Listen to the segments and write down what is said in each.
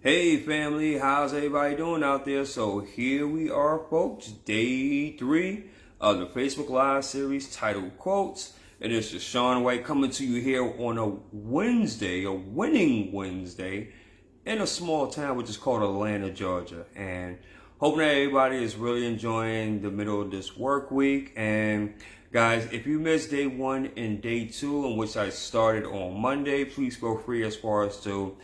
Hey family, how's everybody doing out there? So here we are, folks, day 3 of the Facebook Live series titled Quotes. And it's just Shawn White coming to you here on a Wednesday, a winning Wednesday, in a small town which is called Atlanta, Georgia. And hoping that everybody is really enjoying the middle of this work week. And guys, if you missed day 1 and day 2, in which I started on Monday, please feel free as far as to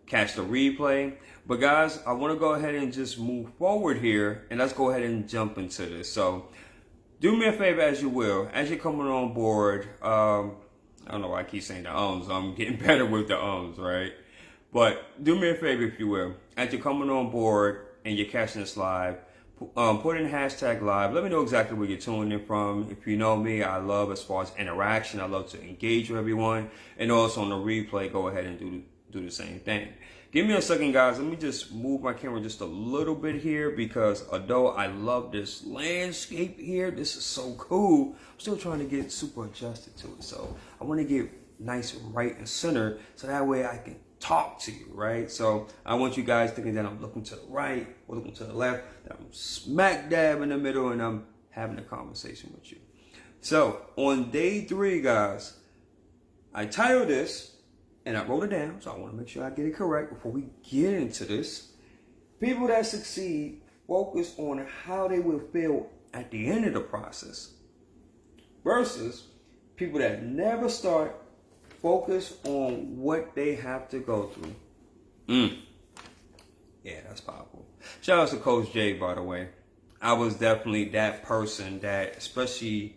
catch the replay. But guys, I want to go ahead and just move forward here, and let's go ahead and jump into this. So do me a favor, as you will, as you're coming on board. I don't know why I keep saying the ums. I'm getting better with the ums, right? But do me a favor, if you will, as you're coming on board and you're catching this live, put in hashtag live. Let me know exactly where you're tuning in from. If you know me, I love, as far as interaction, I love to engage with everyone. And also on the replay, go ahead and do the same thing. Give me a second, guys. Let me just move my camera just a little bit here, because although I love this landscape here, this is so cool, I'm still trying to get super adjusted to it. So I want to get nice right and center, so that way I can talk to you, right? So I want you guys thinking that I'm looking to the right or looking to the left, that I'm smack dab in the middle and I'm having a conversation with you. So on day 3, guys, I titled this, and I wrote it down, so I want to make sure I get it correct before we get into this. People that succeed focus on how they will feel at the end of the process, versus people that never start focus on what they have to go through. Yeah, that's powerful. Shout out to Coach Jay, by the way. I was definitely that person that, especially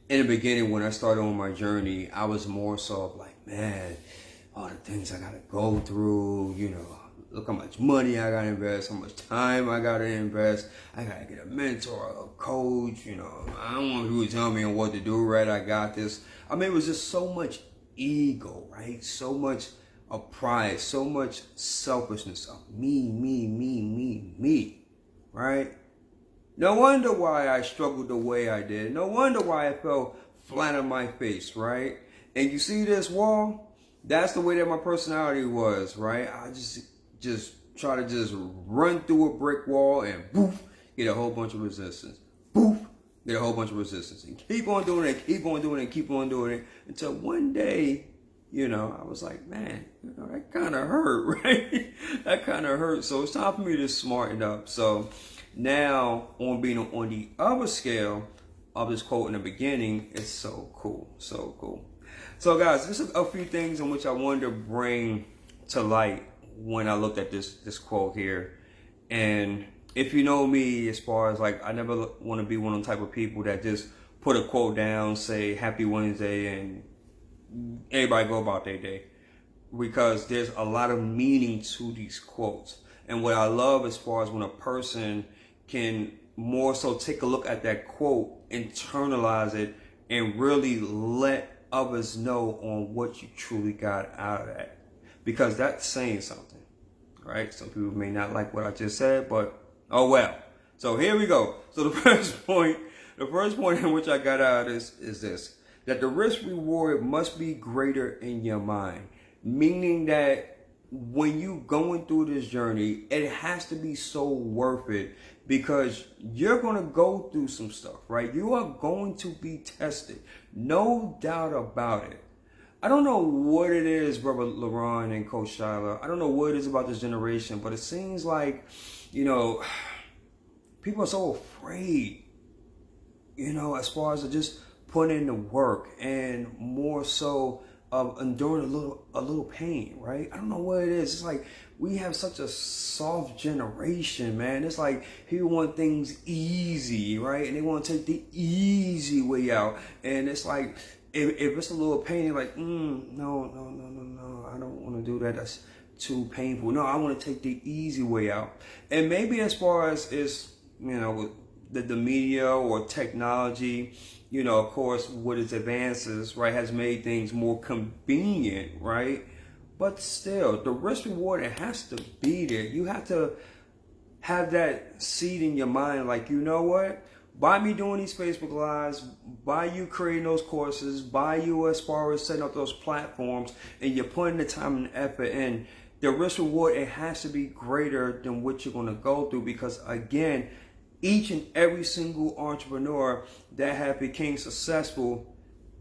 in the beginning when I started on my journey, I was more so of like, man, all the things I gotta go through, look how much money I gotta invest, how much time I gotta invest. I gotta get a mentor, a coach, I don't want people to tell me what to do, right? I got this. I mean, it was just so much ego, right? So much of pride, so much selfishness of me, right? No wonder why I struggled the way I did. No wonder why I fell flat on my face, right? And you see this wall? That's the way that my personality was, right? I just try to just run through a brick wall and boof, get a whole bunch of resistance. Boof, get a whole bunch of resistance. And keep on doing it, keep on doing it, keep on doing it. Until one day, I was like, man, that kind of hurt, right? That kind of hurt. So it's time for me to smarten up. So now, on being on the other scale of this quote in the beginning, it's so cool, so cool. So guys, this is a few things in which I wanted to bring to light when I looked at this quote here. And if you know me, as far as like, I never want to be one of the type of people that just put a quote down, say Happy Wednesday, and everybody go about their day. Because there's a lot of meaning to these quotes. And what I love, as far as when a person can more so take a look at that quote, internalize it, and really let others know on what you truly got out of that, because that's saying something, right? Some people may not like what I just said, but oh well. So here we go. So the first point in which I got out of this is this: that the risk reward must be greater in your mind, meaning that when you going through this journey, it has to be so worth it, because you're going to go through some stuff, right? You are going to be tested. No doubt about it. I don't know what it is, Brother LaRon and Coach Shiloh. I don't know what it is about this generation, but it seems like, people are so afraid, as far as just putting in the work, and more so of enduring a little pain, right? I don't know what it is. It's like we have such a soft generation, man. It's like people want things easy, right? And they want to take the easy way out. And it's like if it's a little pain, you're like, no, I don't want to do that. That's too painful. No, I want to take the easy way out. And maybe as far as is, with the media or technology, of course, with its advances, right, has made things more convenient, right? But still, the risk reward, it has to be there. You have to have that seed in your mind, like, you know what? By me doing these Facebook Lives, by you creating those courses, by you as far as setting up those platforms, and you're putting the time and effort in, the risk reward, it has to be greater than what you're going to go through, because again, each and every single entrepreneur that have became successful,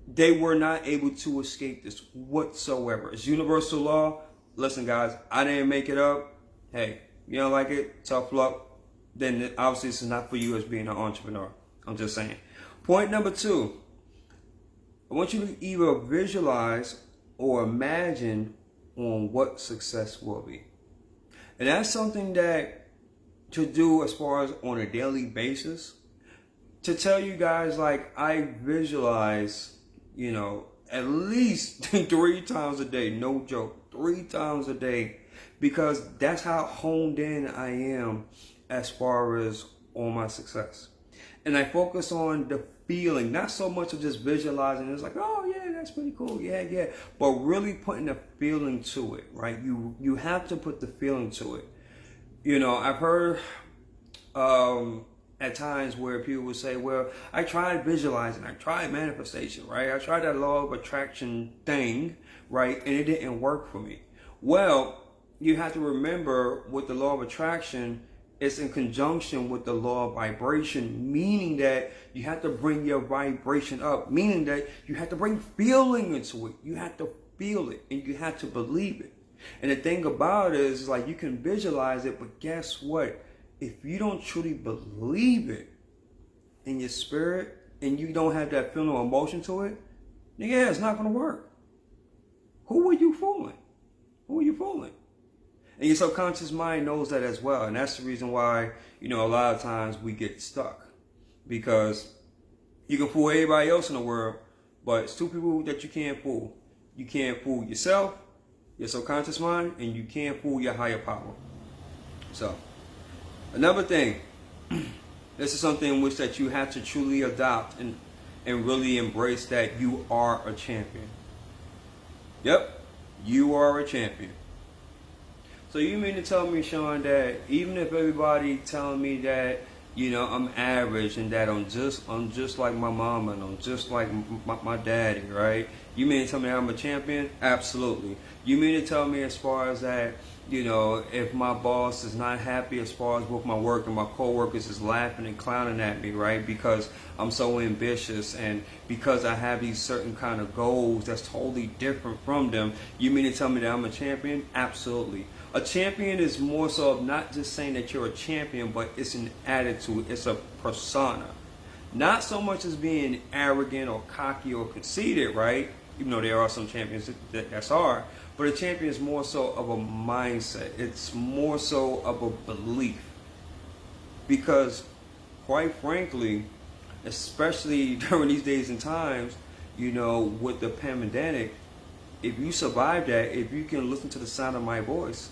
they were not able to escape this whatsoever. It's universal law. Listen, guys, I didn't make it up. Hey, you don't like it, tough luck. Then obviously this is not for you as being an entrepreneur. I'm just saying. Point number 2, I want you to either visualize or imagine on what success will be. And that's something that to do as far as on a daily basis. To tell you guys, like, I visualize, at least 3 times a day, no joke, 3 times a day, because that's how honed in I am as far as on my success. And I focus on the feeling, not so much of just visualizing. It's like, oh yeah, that's pretty cool, yeah. But really putting the feeling to it, right? You have to put the feeling to it. I've heard at times where people would say, well, I tried visualizing, I tried manifestation, right? I tried that law of attraction thing, right? And it didn't work for me. Well, you have to remember with the law of attraction, it's in conjunction with the law of vibration, meaning that you have to bring your vibration up, meaning that you have to bring feeling into it. You have to feel it and you have to believe it. And the thing about it is like you can visualize it, but guess what? If you don't truly believe it in your spirit and you don't have that feeling or emotion to it, then yeah, it's not going to work. Who are you fooling? Who are you fooling? And your subconscious mind knows that as well. And that's the reason why, a lot of times we get stuck. Because you can fool everybody else in the world, but it's 2 people that you can't fool. You can't fool yourself, your subconscious mind, and you can't fool your higher power. So, another thing, this is something in which that you have to truly adopt and really embrace, that you are a champion. Yep, you are a champion. So you mean to tell me, Shawn, that even if everybody telling me that, I'm average and that I'm just like my mama and I'm just like my daddy, right? You mean to tell me I'm a champion? Absolutely. You mean to tell me as far as that, if my boss is not happy as far as with my work and my coworkers is laughing and clowning at me, right? Because I'm so ambitious and because I have these certain kind of goals that's totally different from them, you mean to tell me that I'm a champion? Absolutely. A champion is more so of not just saying that you're a champion, but it's an attitude, it's a persona. Not so much as being arrogant or cocky or conceited, right? Even though there are some champions that are. But a champion is more so of a mindset. It's more so of a belief. Because, quite frankly, especially during these days and times, with the pandemic, if you survive that, if you can listen to the sound of my voice,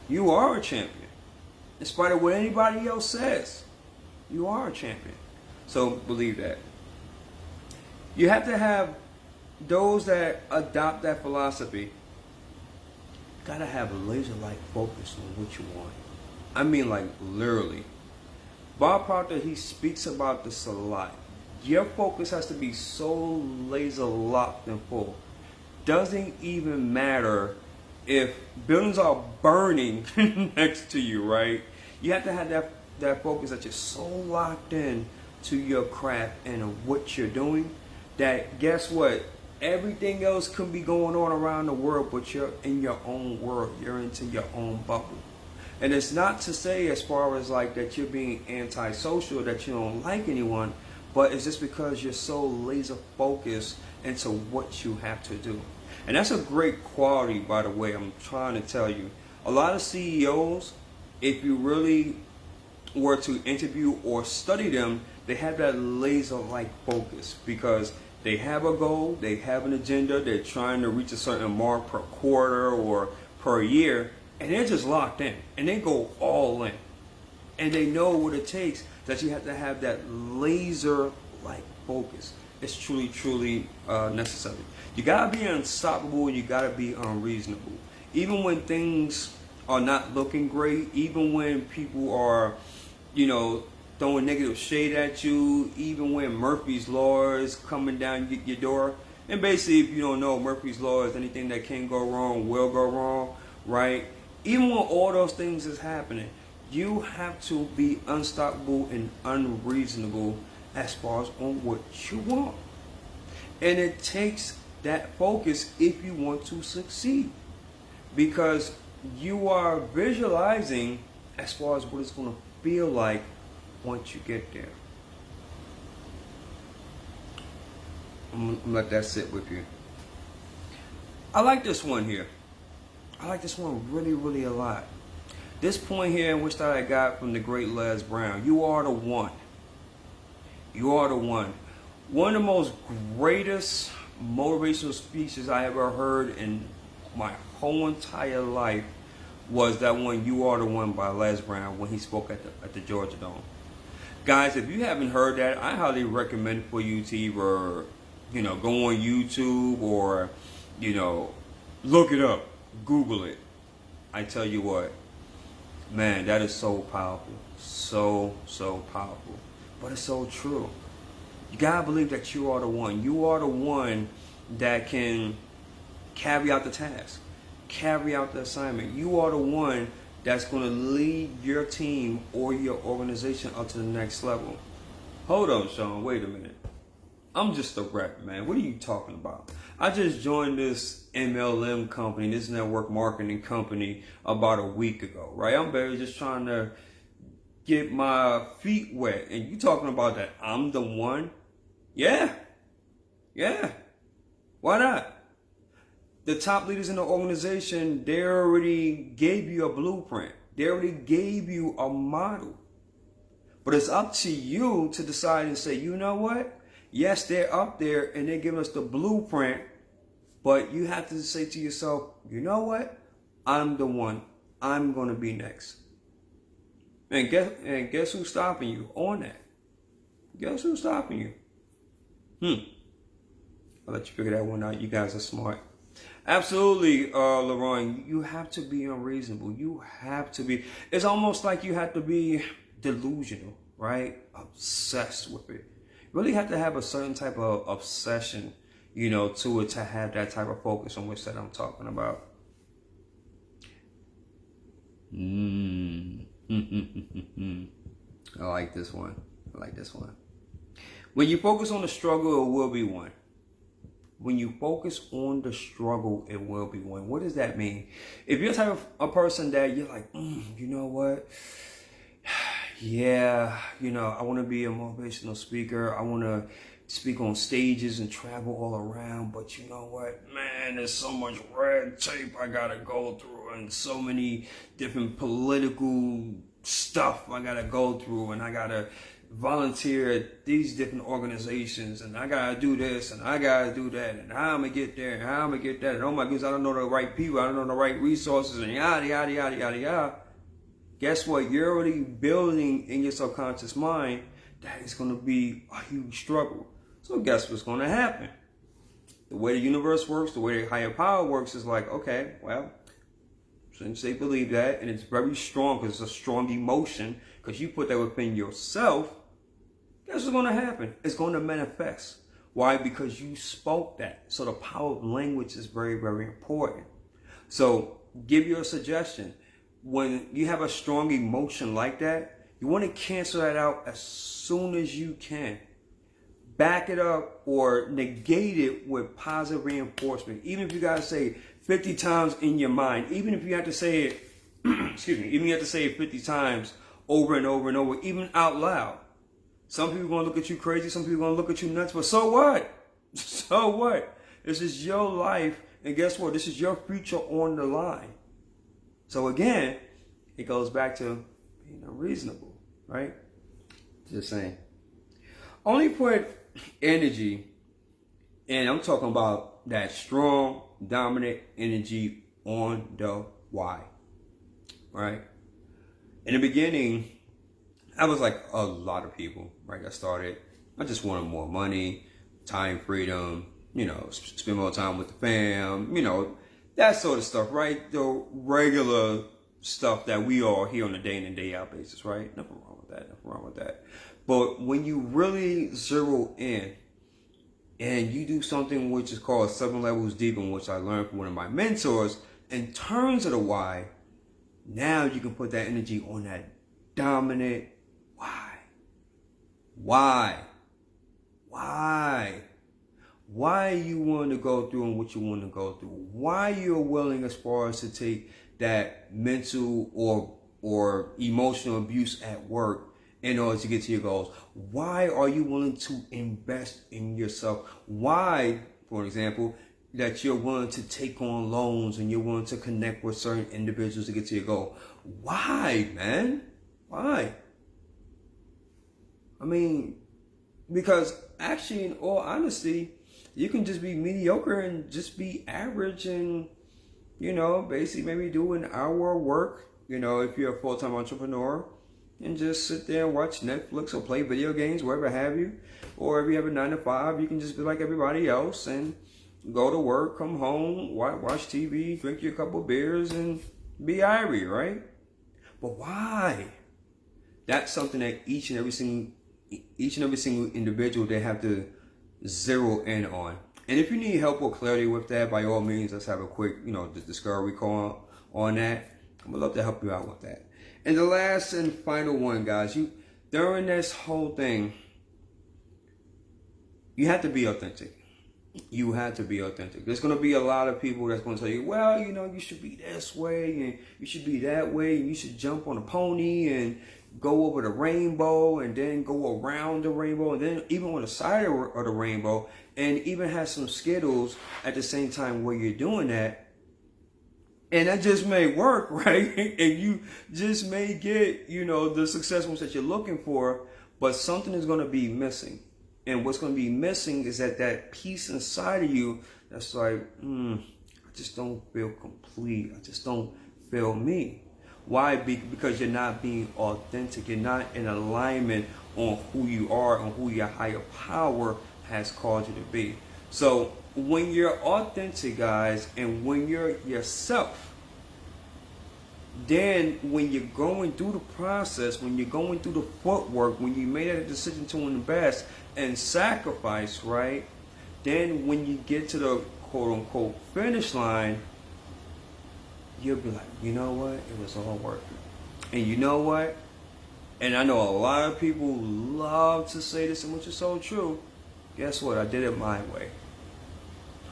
you are a champion. In spite of what anybody else says, you are a champion. So believe that. You have to have those that adopt that philosophy. Gotta have a laser-like focus on what you want. I mean, like literally. Bob Proctor, he speaks about this a lot. Your focus has to be so laser-locked and full. Doesn't even matter if buildings are burning next to you, right? You have to have that focus that you're so locked in to your craft and what you're doing that guess what? Everything else can be going on around the world, but you're in your own world. You're into your own bubble. And it's not to say as far as like that you're being antisocial, that you don't like anyone, but it's just because you're so laser focused into what you have to do. And that's a great quality, by the way, I'm trying to tell you. A lot of CEOs, if you really were to interview or study them, they have that laser-like focus because they have a goal, they have an agenda, they're trying to reach a certain mark per quarter or per year, and they're just locked in, and they go all in. And they know what it takes, that you have to have that laser-like focus. It's truly, truly necessary. You gotta be unstoppable, you gotta be unreasonable. Even when things are not looking great, even when people are, throwing negative shade at you, even when Murphy's Law is coming down your door. And basically, if you don't know, Murphy's Law is anything that can go wrong will go wrong, right? Even when all those things is happening, you have to be unstoppable and unreasonable as far as on what you want. And it takes that focus if you want to succeed. Because you are visualizing as far as what it's going to feel like once you get there. I'm going to let that sit with you. I like this one here. I like this one really, really a lot. This point here in which that I got from the great Les Brown. You are the one. You are the one. One of the most greatest motivational speeches I ever heard in my whole entire life was that one, You Are the One by Les Brown, when he spoke at the Georgia Dome. Guys, if you haven't heard that, I highly recommend for you to either, go on YouTube or, look it up, Google it. I tell you what, man, that is so powerful. So, so powerful. But it's so true. You gotta believe that you are the one. You are the one that can carry out the task, carry out the assignment. You are the one that's going to lead your team or your organization up to the next level. Hold on, Shawn. Wait a minute. I'm just a rep, man. What are you talking about? I just joined this MLM company, this network marketing company, about a week ago, right? I'm barely just trying to get my feet wet. And you talking about that I'm the one? Yeah. Why not? The top leaders in the organization, they already gave you a blueprint. They already gave you a model. But it's up to you to decide and say, you know what? Yes, they're up there and they're giving us the blueprint. But you have to say to yourself, you know what? I'm the one. I'm going to be next. And guess who's stopping you on that? Guess who's stopping you? I'll let you figure that one out. You guys are smart. Absolutely, LaRon, you have to be unreasonable. You have to be. It's almost like you have to be delusional, right? Obsessed with it. You really have to have a certain type of obsession, to it, to have that type of focus on which that I'm talking about. I like this one. When you focus on the struggle, it will be won. When you focus on the struggle, it will be won. What does that mean? If you're the type of a person that you're like, you know what? Yeah, I want to be a motivational speaker. I want to speak on stages and travel all around. But you know what? Man, there's so much red tape I got to go through and so many different political stuff I got to go through, and I got to volunteer at these different organizations, and I gotta do this and I gotta do that, and how I'm gonna get there and how I'm gonna get that, and oh my goodness, I don't know the right people, I don't know the right resources, and yada yada yada yada yada. Guess what? You're already building in your subconscious mind that it's gonna be a huge struggle. So guess what's gonna happen? The way the universe works, the way the higher power works is like, okay, well, since they believe that, and it's very strong because it's a strong emotion, because you put that within yourself, guess what's going to happen? It's going to manifest. Why? Because you spoke that. So the power of language is very, very important. So give you a suggestion. When you have a strong emotion like that, you want to cancel that out as soon as you can. Back it up or negate it with positive reinforcement. Even if you got to say 50 times in your mind, even if you have to say it, even if you have to say it 50 times over and over and over, even out loud. Some people are going to look at you crazy. Some people are going to look at you nuts. But so what? So what? This is your life. And guess what? This is your future on the line. So again, it goes back to being unreasonable, right? Just saying. Only put energy, and I'm talking about that strong, dominant energy on the why, right? In the beginning, I was like a lot of people, right? I just wanted more money, time freedom, spend more time with the fam, that sort of stuff, right? The regular stuff that we all hear on a day in and day out basis, right? Nothing wrong with that. But when you really zero in and you do something which is called 7 levels deep, in which I learned from one of my mentors, in terms of the why, Now you can put that energy on that dominant why. Why? Why? Why you want to go through and what you want to go through? Why you're willing as far as to take that mental or emotional abuse at work in order to get to your goals? Why are you willing to invest in yourself? Why, for example, that you're willing to take on loans and you're willing to connect with certain individuals to get to your goal? Why, man? Why? I mean, because actually, in all honesty, you can just be mediocre and just be average and, basically maybe do an hour of work, if you're a full-time entrepreneur, and just sit there and watch Netflix or play video games, wherever have you. Or if you have a 9 to 5, you can just be like everybody else and go to work, come home, watch TV, drink your couple of beers, and be irie, right? But why? That's something that each and every single individual, they have to zero in on. And if you need help or clarity with that, by all means, let's have a quick, the discovery call on that. I would love to help you out with that. And the last and final one, guys, during this whole thing, you have to be authentic. You have to be authentic. There's going to be a lot of people that's going to tell you, well, you should be this way and you should be that way and you should jump on a pony and go over the rainbow and then go around the rainbow and then even on the side of the rainbow and even have some Skittles at the same time where you're doing that. And that just may work, right? And you just may get, the successful that you're looking for, but something is going to be missing. And what's going to be missing is that piece inside of you that's like, I just don't feel complete. I just don't feel me. Why? Because you're not being authentic. You're not in alignment on who you are and who your higher power has called you to be. So when you're authentic, guys, and when you're yourself, then when you're going through the process, when you're going through the footwork, when you made a decision to invest and sacrifice, right? Then when you get to the quote-unquote finish line, you'll be like, you know what? It was all worth it. And you know what? And I know a lot of people love to say this, and which is so true. Guess what? I did it my way.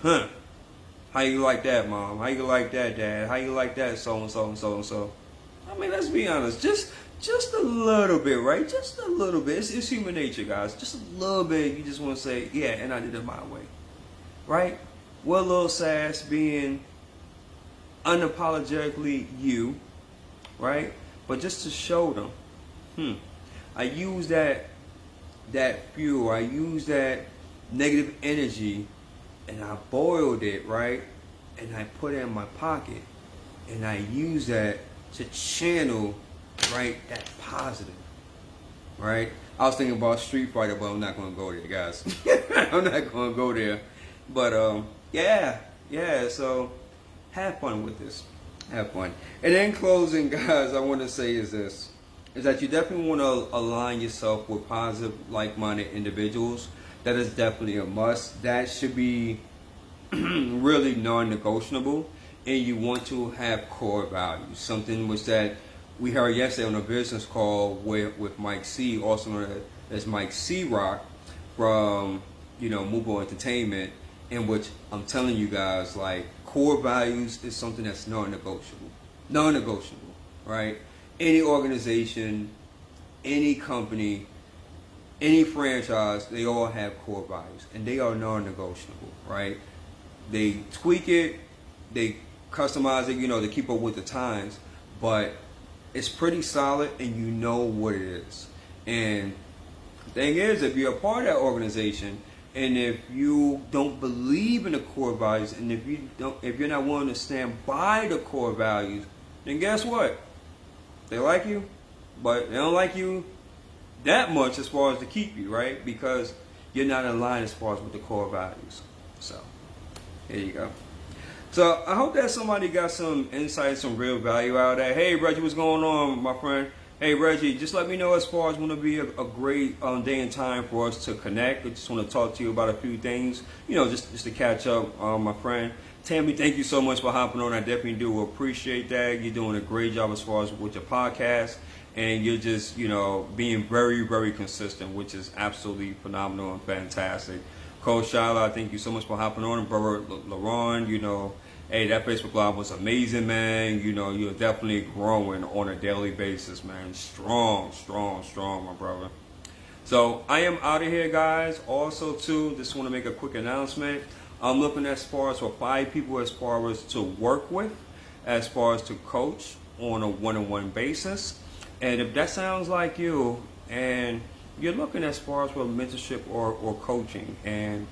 Huh. How you like that, Mom? How you like that, Dad? How you like that, so-and-so and so-and-so? I mean, let's be honest. Just a little bit, right? Just a little bit. It's human nature, guys. Just a little bit. You just want to say, yeah, and I did it my way. Right? We're a little sass being unapologetically you, right? But just to show them, I use that fuel. I use that negative energy, and I boiled it, right? And I put it in my pocket, and I use that to channel, right, that positive, right? I was thinking about Street Fighter, but I'm not going to go there, guys. I'm not going to go there. But, yeah, so have fun with this. Have fun. And in closing, guys, I want to say is that you definitely want to align yourself with positive, like-minded individuals. That is definitely a must. That should be really non-negotiable. And you want to have core values. Something which that we heard yesterday on a business call with Mike C, also known as Mike C Rock from, Move On Entertainment, in which I'm telling you guys, like, core values is something that's non-negotiable. Non-negotiable, right? Any organization, any company, any franchise, they all have core values, and they are non-negotiable, right? They tweak it, they customize it, to keep up with the times, but it's pretty solid, and you know what it is. And the thing is, if you're a part of that organization, and if you don't believe in the core values, and if you're not willing to stand by the core values, then guess what? They like you, but they don't like you that much as far as to keep you, right? Because you're not aligned as far as with the core values. So, here you go. So, I hope that somebody got some insight, some real value out of that. Hey, Reggie, what's going on, my friend? Hey, Reggie, just let me know as far as when it'll be a great day and time for us to connect. I just want to talk to you about a few things, just to catch up, my friend. Tammy, thank you so much for hopping on. I definitely do appreciate that. You're doing a great job as far as with your podcast, and you're just, being very, very consistent, which is absolutely phenomenal and fantastic. Coach Shyla, thank you so much for hopping on. And brother LaRon, hey, that Facebook Live was amazing, man. You're definitely growing on a daily basis, man. Strong, strong, strong, my brother. So I am out of here, guys. Also, too, just want to make a quick announcement. I'm looking as far as for 5 people as far as to work with, as far as to coach on a one-on-one basis. And if that sounds like you, and you're looking as far as for mentorship or coaching, and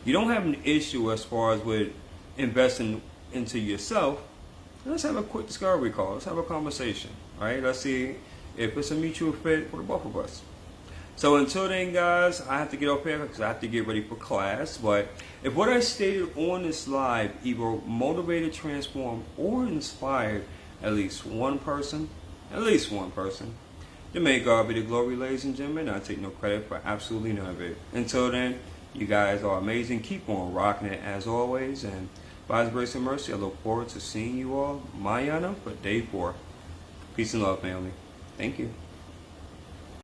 you don't have an issue as far as with investing into yourself, let's have a quick discovery call. Let's have a conversation, right? Let's see if it's a mutual fit for the both of us. So until then, guys, I have to get up here because I have to get ready for class. But if what I stated on this live either motivated, transformed, or inspired at least one person, then may God be the glory, ladies and gentlemen. I take no credit for absolutely none of it. Until then, you guys are amazing. Keep on rocking it as always. And by His grace and mercy, I look forward to seeing you all, Mayana, for day 4. Peace and love, family. Thank you.